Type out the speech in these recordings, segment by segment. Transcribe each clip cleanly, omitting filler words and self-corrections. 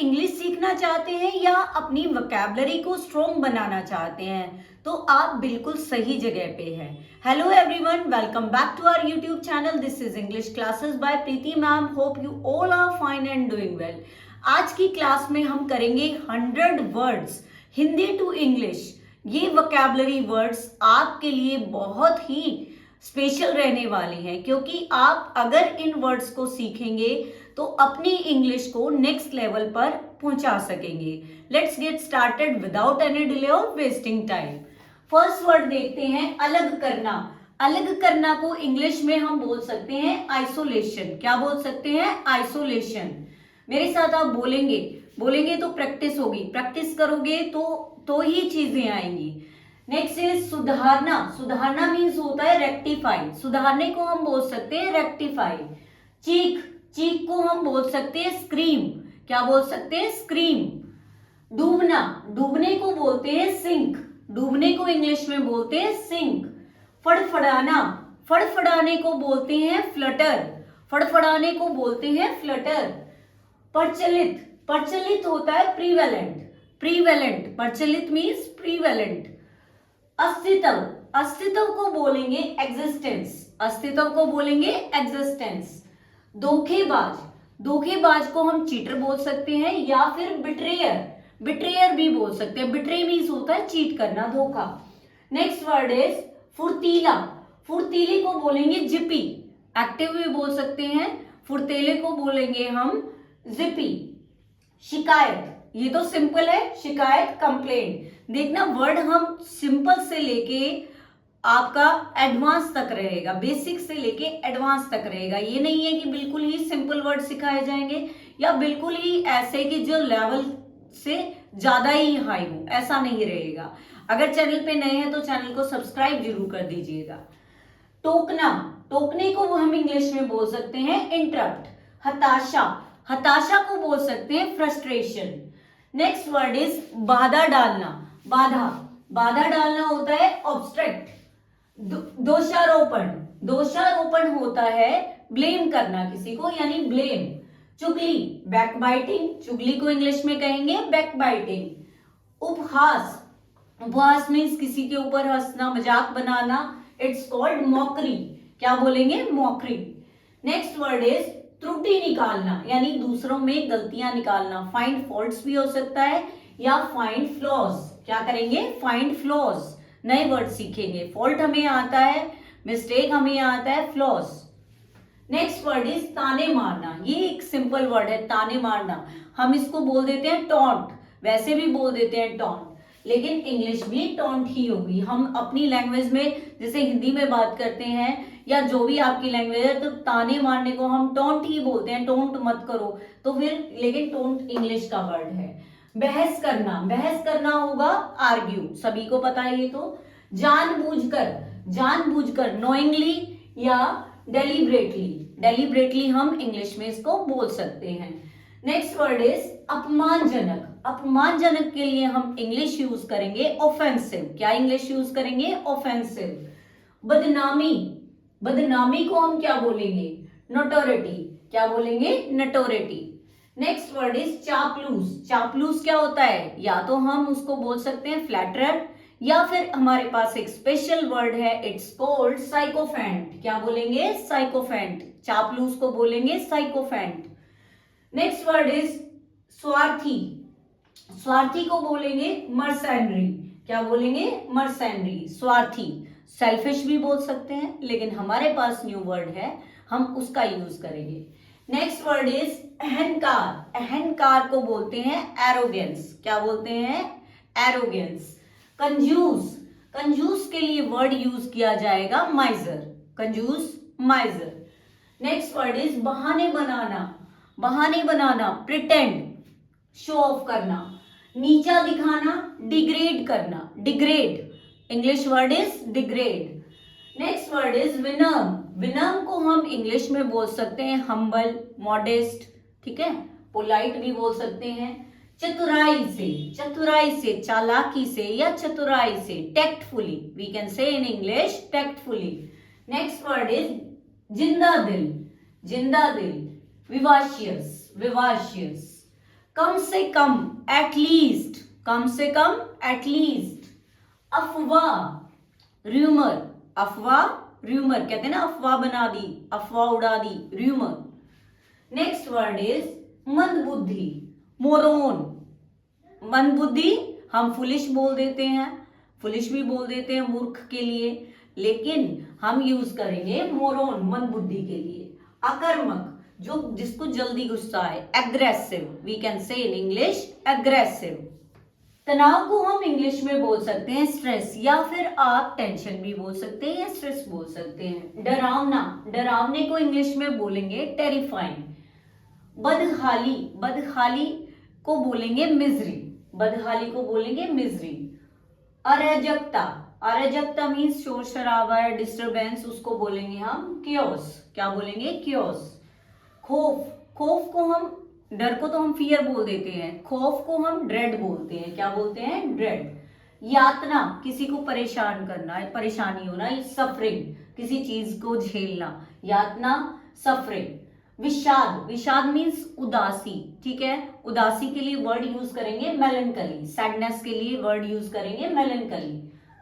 English सीखना चाहते हैं या अपनी वोकैबुलरी को स्ट्रॉन्ग बनाना चाहते हैं तो आप बिल्कुल सही जगह पे हैं। Hello everyone, welcome back to our YouTube channel. This is English classes by Preeti ma'am. Hope you all are fine and doing well. आज की क्लास में हम करेंगे 100 वर्ड्स हिंदी टू इंग्लिश। ये वोकैबुलरी वर्ड्स आपके लिए बहुत ही स्पेशल रहने वाले हैं, क्योंकि आप अगर इन वर्ड्स को सीखेंगे तो अपनी इंग्लिश को नेक्स्ट लेवल पर पहुंचा सकेंगे। Let's get started without any delay और वेस्टिंग टाइम। फर्स्ट वर्ड देखते हैं, अलग करना। अलग करना को इंग्लिश में हम बोल सकते हैं आइसोलेशन। क्या बोल सकते हैं? आइसोलेशन। मेरे साथ आप बोलेंगे तो प्रैक्टिस होगी, प्रैक्टिस करोगे तो ही चीजें आएंगी। नेक्स्ट इज सुधारना। सुधारना मीन्स होता है रेक्टिफाई। सुधारने को हम बोल सकते हैं रेक्टिफाई। चीख को हम बोल सकते हैं स्क्रीम। क्या बोल सकते हैं? स्क्रीम। डूबना, डूबने को बोलते हैं सिंक। डूबने को इंग्लिश में बोलते हैं सिंक। फड़फड़ाना, फड़फड़ाने को बोलते हैं फ्लटर। फड़फड़ाने को बोलते हैं फ्लटर। प्रचलित, प्रचलित होता है प्रीवेलेंट। प्रीवेलेंट, प्रचलित मीन्स प्रीवेलेंट। अस्तित्व, अस्तित्व को बोलेंगे एग्जिस्टेंस। अस्तित्व को बोलेंगे एग्जिस्टेंस। धोखेबाज, धोखेबाज को हम चीटर बोल सकते हैं या फिर बिट्रेयर, बिट्रेयर भी बोल सकते हैं। बिट्रे मीन्स होता है चीट करना, धोखा। नेक्स्ट वर्ड इज फुर्तीला। फुर्तीले को बोलेंगे जिपी। एक्टिव भी बोल सकते हैं। फुर्तीले को बोलेंगे हम जिपी। शिकायत, ये तो सिंपल है, शिकायत, कंप्लेंट। देखना वर्ड हम सिंपल से लेके आपका एडवांस तक रहेगा, बेसिक से लेके एडवांस तक रहेगा। ये नहीं है कि बिल्कुल ही सिंपल वर्ड सिखाए जाएंगे या बिल्कुल ही ऐसे कि जो लेवल से ज्यादा ही हाई हो, ऐसा नहीं रहेगा। अगर चैनल पे नए हैं तो चैनल को सब्सक्राइब जरूर कर दीजिएगा। टोकना, टोकने को हम इंग्लिश में बोल सकते हैं इंटरप्ट। हताशा, हताशा को बोल सकते हैं फ्रस्ट्रेशन। नेक्स्ट वर्ड इज बाधा डालना। बाधा, बाधा डालना होता है ऑब्स्ट्रक्ट। दोषारोपण, दोषारोपण होता है ब्लेम करना किसी को, यानी ब्लेम। चुगली, बैकबाइटिंग। चुगली को इंग्लिश में कहेंगे बैकबाइटिंग। उपहास, उपहास मीन्स किसी के ऊपर हंसना, मजाक बनाना। It's called mockery. क्या बोलेंगे? मॉकरी। नेक्स्ट वर्ड इज त्रुटि निकालना, यानी दूसरों में गलतियां निकालना। फाइंड फॉल्ट्स भी हो सकता है या फाइंड फ्लॉज। क्या करेंगे? Find flaws. नए वर्ड सीखेंगे। फॉल्ट हमें आता है, मिस्टेक हमें आता है, फ्लॉज। नेक्स्ट वर्ड इज ताने मारना। ये एक सिंपल वर्ड है, ताने मारना। हम इसको बोल देते हैं टॉन्ट, वैसे भी बोल देते हैं टॉन्ट, लेकिन इंग्लिश भी टॉन्ट ही होगी। हम अपनी लैंग्वेज में जैसे हिंदी में बात करते हैं या जो भी आपकी लैंग्वेज है, तो ताने मारने को हम टॉन्ट ही बोलते हैं। टॉन्ट मत करो तो फिर, लेकिन टॉन्ट इंग्लिश का वर्ड है। बहस करना, बहस करना होगा आर्ग्यू, सभी को पता है ये तो। जानबूझकर, जानबूझकर नोइंगली या डेलिब्रेटली, डेलिब्रेटली हम इंग्लिश में इसको बोल सकते हैं। नेक्स्ट वर्ड इज अपमानजनक। अपमानजनक के लिए हम इंग्लिश यूज करेंगे ऑफेंसिव। क्या इंग्लिश यूज करेंगे? ऑफेंसिव। बदनामी, बदनामी को हम क्या बोलेंगे? नोटोरिटी। क्या बोलेंगे? नोटोरिटी। नेक्स्ट वर्ड इज चापलूस। चापलूस क्या होता है? या तो हम उसको बोल सकते हैं फ्लैटरर या फिर हमारे पास एक स्पेशल वर्ड है, इट्स कॉल्ड साइकोफेंट। क्या बोलेंगे? साइकोफेंट। चापलूस को बोलेंगे साइकोफेंट। नेक्स्ट वर्ड इज स्वार्थी। स्वार्थी को बोलेंगे मर्सेनरी। क्या बोलेंगे? मर्सेनरी, स्वार्थी। सेल्फिश भी बोल सकते हैं, लेकिन हमारे पास न्यू वर्ड है, हम उसका यूज करेंगे। नेक्स्ट वर्ड इज अहंकार। अहंकार को बोलते हैं एरोगेंस। क्या बोलते हैं? एरोगेंस। कंजूस, कंजूस के लिए वर्ड यूज किया जाएगा माइजर। कंजूस, माइजर। नेक्स्ट वर्ड इज बहाने बनाना। बहाने बनाना, प्रिटेंड, शो ऑफ करना। नीचा दिखाना, डिग्रेड करना, degrade. English word is degrade. Next word is विनम्र। विनम्र को हम इंग्लिश में बोल सकते हैं हम्बल, मॉडेस्ट, ठीक है, पोलाइट भी बोल सकते हैं। चतुराई से, चतुराई से, चालाकी से या चतुराई से, tactfully, we can say in English tactfully. Next word is जिंदा दिल, जिंदा दिल। विवाशियस, विवाशियस। कम से कम, एटलीस्ट, कम से कम, एटलीस्ट। अफवाह, र्यूमर, अफवाह, र्यूमर, कहते हैं ना अफवाह बना दी, अफवाह उड़ा दी, र्यूमर। नेक्स्ट वर्ड इज मंदबुद्धि, मोरोन। मंदबुद्धि हम फुलिश बोल देते हैं, फुलिश भी बोल देते हैं मूर्ख के लिए, लेकिन हम यूज करेंगे मोरोन मंदबुद्धि के लिए। अकर्मक, जो जिसको जल्दी गुस्सा है, aggressive, we can say in English aggressive. तनाव को हम इंग्लिश में बोल सकते हैं स्ट्रेस, या फिर आप टेंशन भी बोल सकते हैं या स्ट्रेस बोल सकते हैं। डरावना, डरावने को इंग्लिश में बोलेंगे टेरिफाइंग। बदहाली, बदहाली को बोलेंगे मिजरी, बदहाली को बोलेंगे मिजरी। अराजकता, अराजकता मीन्स शोर शराबा है, डिस्टरबेंस, उसको बोलेंगे हम क्योस, क्या बोलेंगे क्योस। खौफ, खौफ को हम, डर को तो हम फियर बोल देते हैं, खौफ को हम ड्रेड बोलते हैं, क्या बोलते हैं ड्रेड। यातना, किसी को परेशान करना, परेशानी होना, सफरिंग, किसी चीज को झेलना, यातना, सफरिंग। विषाद, विषाद मीन्स उदासी, ठीक है, उदासी के लिए वर्ड यूज करेंगे मेलनकली, सैडनेस के लिए वर्ड यूज करेंगे मेलनकली।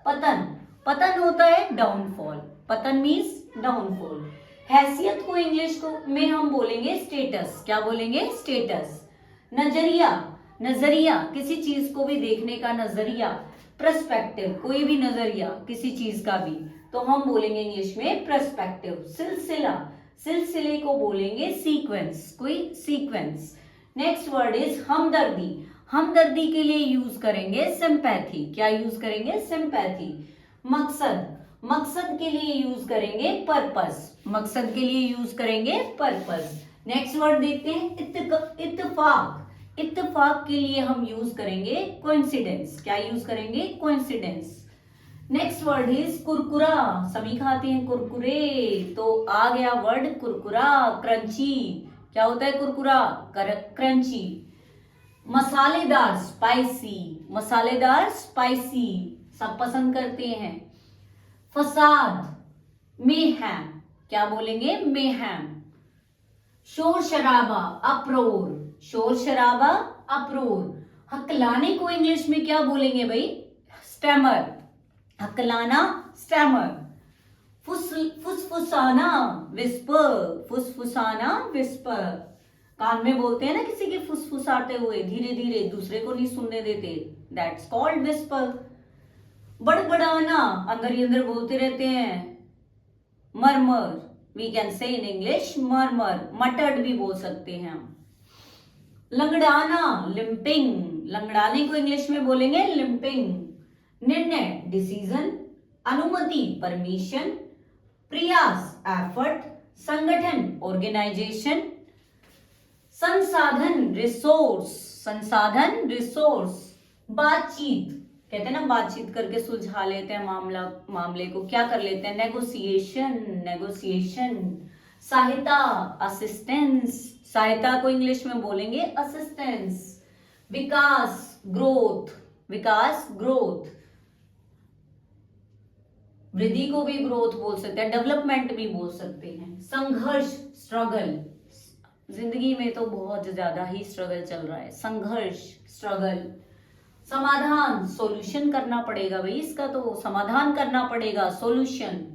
पतन, पतन होता है डाउनफॉल, पतन मीन्स डाउनफॉल। हैसियत को इंग्लिश को में हम बोलेंगे स्टेटस, क्या बोलेंगे स्टेटस। नजरिया, नजरिया किसी चीज को भी देखने का नजरिया, पर्सपेक्टिव, कोई भी नजरिया किसी चीज का भी, तो हम बोलेंगे इंग्लिश में पर्सपेक्टिव। सिलसिला, सिलसिले को बोलेंगे सीक्वेंस, कोई सीक्वेंस। नेक्स्ट वर्ड इज हमदर्दी, हमदर्दी के लिए यूज करेंगे सिंपैथी, क्या यूज करेंगे सिंपैथी। मकसद, मकसद के लिए यूज करेंगे पर्पस, मकसद के लिए यूज करेंगे पर्पस। नेक्स्ट वर्ड देखते हैं इत्तेफाक, इत्तेफाक के लिए हम यूज करेंगे कोइंसिडेंस, क्या यूज करेंगे कोइंसिडेंस। नेक्स्ट वर्ड इज कुरकुरा, सभी खाते हैं कुरकुरे, तो आ गया वर्ड कुरकुरा। क्रंची, क्या होता है कुरकुरा, क्रंची। मसालेदार, स्पाइसी, मसालेदार स्पाइसी, सब पसंद करते हैं। फसाद, मेहम, क्या बोलेंगे मेहम। शोर शराबा, अप्रोर, शोर शराबा, अप्रोर। हकलाने को इंग्लिश में क्या बोलेंगे भाई, स्टैमर, हकलाना, स्टैमर। फुसफुसाना, विस्पर, फुसफुसाना, विस्पर। कान में बोलते हैं ना किसी के फुसफुसाते हुए, धीरे धीरे, दूसरे को नहीं सुनने देते, दैट्स कॉल्ड विस्पर। बड़बड़ाना, अंदर ही अंदर बोलते रहते हैं, मरमर, we can say in English मरमर, मटर्ड भी बोल सकते हैं हम। लंगड़ाना, लिम्पिंग, लंगड़ाने को इंग्लिश में बोलेंगे लिम्पिंग। निर्णय, डिसीजन। अनुमति, परमिशन। प्रयास, एफर्ट। संगठन, ऑर्गेनाइजेशन। संसाधन, रिसोर्स, संसाधन, रिसोर्स। बातचीत, कहते हैं ना बातचीत करके सुलझा लेते हैं मामले को, क्या कर लेते हैं, नेगोशिएशन, नेगोशिएशन। सहायता, असिस्टेंस, सहायता को इंग्लिश में बोलेंगे असिस्टेंस। विकास, ग्रोथ, विकास, ग्रोथ। वृद्धि को भी ग्रोथ बोल सकते हैं, डेवलपमेंट भी बोल सकते हैं। संघर्ष, स्ट्रगल, जिंदगी में तो बहुत ज्यादा ही स्ट्रगल चल रहा है, संघर्ष, स्ट्रगल। समाधान, सॉल्यूशन करना पड़ेगा भाई, इसका तो समाधान करना पड़ेगा, सॉल्यूशन।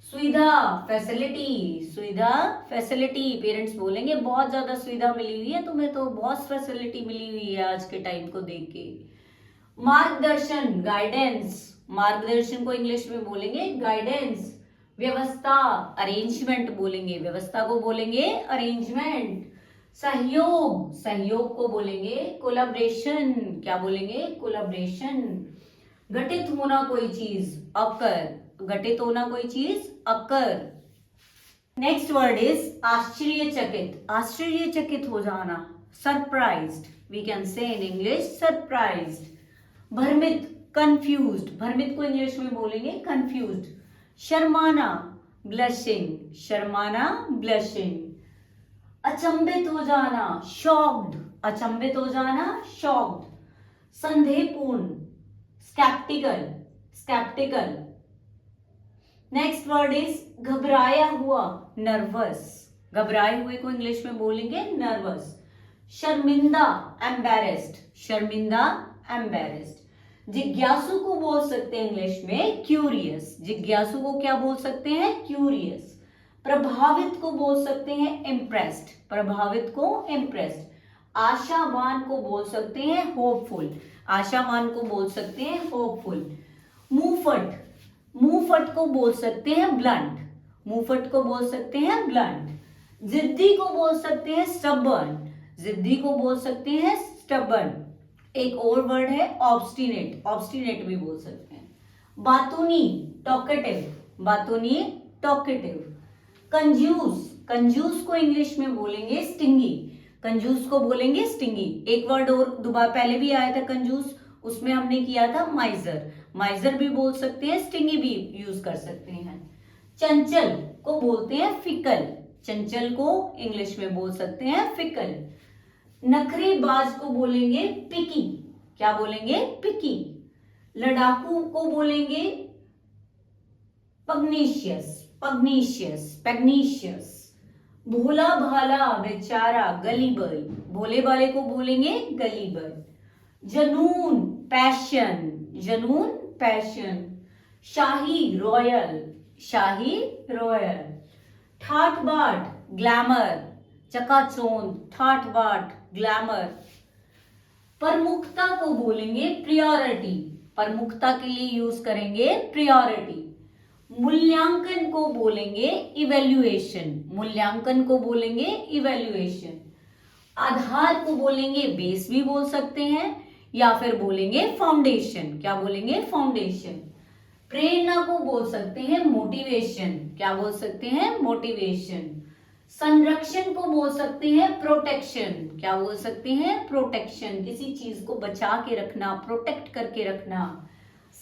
सुविधा, फैसिलिटी, सुविधा, फैसिलिटी। पेरेंट्स बोलेंगे बहुत ज्यादा सुविधा मिली हुई है तुम्हें, तो बहुत फैसिलिटी मिली हुई है आज के टाइम को देख के। मार्गदर्शन, गाइडेंस, मार्गदर्शन को इंग्लिश में बोलेंगे गाइडेंस। व्यवस्था, अरेंजमेंट बोलेंगे, व्यवस्था को बोलेंगे अरेंजमेंट। सहयोग, सहयोग को बोलेंगे कोलैबोरेशन, क्या बोलेंगे कोलैबोरेशन। घटित होना कोई चीज, अकर, घटित होना कोई चीज, अकर। नेक्स्ट वर्ड इज आश्चर्यचकित, आश्चर्यचकित हो जाना, surprised, we can say in English surprised. भ्रमित, कंफ्यूज्ड, भ्रमित को इंग्लिश में बोलेंगे कंफ्यूज्ड। शर्माना, ब्लशिंग, शर्माना, ब्लशिंग। अचंभित हो जाना, शॉक्ड, अचंभित हो जाना, शॉक्ड। संदेहपूर्ण, sceptical, sceptical. Next word is घबराया हुआ, नर्वस, घबराए हुए को इंग्लिश में बोलेंगे नर्वस। शर्मिंदा, एम्बेरेस्ड, शर्मिंदा, एम्बेरेस्ड। जिज्ञासु को बोल सकते हैं इंग्लिश में क्यूरियस, जिज्ञासु को क्या बोल सकते हैं, क्यूरियस। प्रभावित को बोल सकते हैं इम्प्रेस्ड, प्रभावित को इम्प्रेस्ड। आशावान को बोल सकते हैं होपफुल, आशावान को बोल सकते हैं होपफुल। मुंहफट, मुंहफट को बोल सकते हैं ब्लंट, मुंहफट को बोल सकते हैं ब्लंट। जिद्दी को बोल सकते हैं स्टबर्न, जिद्दी को बोल सकते हैं स्टबर्न। एक और वर्ड है ऑब्स्टिनेट, ऑब्स्टिनेट भी बोल सकते हैं। बातूनी, टॉकेटिव, बातूनी, टॉकेटिव। कंजूस, कंजूस को इंग्लिश में बोलेंगे स्टिंगी, कंजूस को बोलेंगे स्टिंगी। एक वर्ड और दोबारा पहले भी आया था कंजूस, उसमें हमने किया था माइजर, माइजर भी बोल सकते हैं, स्टिंगी भी यूज कर सकते हैं। चंचल को बोलते हैं फिकल, चंचल को इंग्लिश में बोल सकते हैं फिकल। नखरेबाज को बोलेंगे पिकी, क्या बोलेंगे, पिकी। लड़ाकू को बोलेंगे पग्नीशियस, पग्नीशियस, पैग्नीशियस। भोला भाला बेचारा गलीबर, भोले भाले को बोलेंगे गलीबर। जनून, पैशन, जनून, पैशन। शाही, रॉयल, शाही, रॉयल। ठाट बाट, ग्लैमर, चकाचौंध, ठाट बाट, ग्लैमर। प्रमुखता को बोलेंगे प्रियोरिटी, प्रमुखता के लिए यूज करेंगे प्रियोरिटी। मूल्यांकन को बोलेंगे इवेल्युएशन, मूल्यांकन को बोलेंगे इवेल्युएशन। आधार को बोलेंगे बेस भी बोल सकते हैं, या फिर बोलेंगे फाउंडेशन, क्या बोलेंगे, फाउंडेशन। प्रेरणा को बोल सकते हैं मोटिवेशन, क्या बोल सकते हैं, मोटिवेशन। संरक्षण को बोल सकते हैं प्रोटेक्शन, क्या बोल सकते हैं, प्रोटेक्शन, किसी चीज को बचा के रखना, प्रोटेक्ट करके रखना।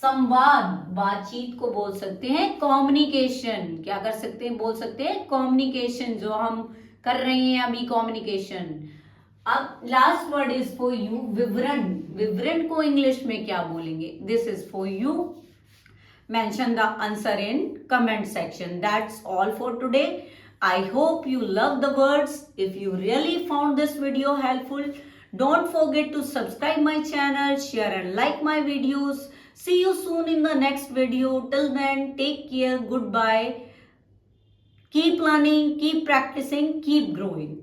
संवाद, बातचीत को बोल सकते हैं कम्युनिकेशन, क्या कर सकते हैं, बोल सकते हैं कम्युनिकेशन, जो हम कर रहे हैं अभी कम्युनिकेशन। अब last word is for you, विवरण, विवरण को इंग्लिश में क्या बोलेंगे, this is for you. Mention the answer in comment section. That's all for today. I hope you love the words. If you really found this video helpful, don't forget to subscribe my channel, share and like my videos. See you soon in the next video. Till then, take care. Goodbye. Keep learning, keep practicing, keep growing.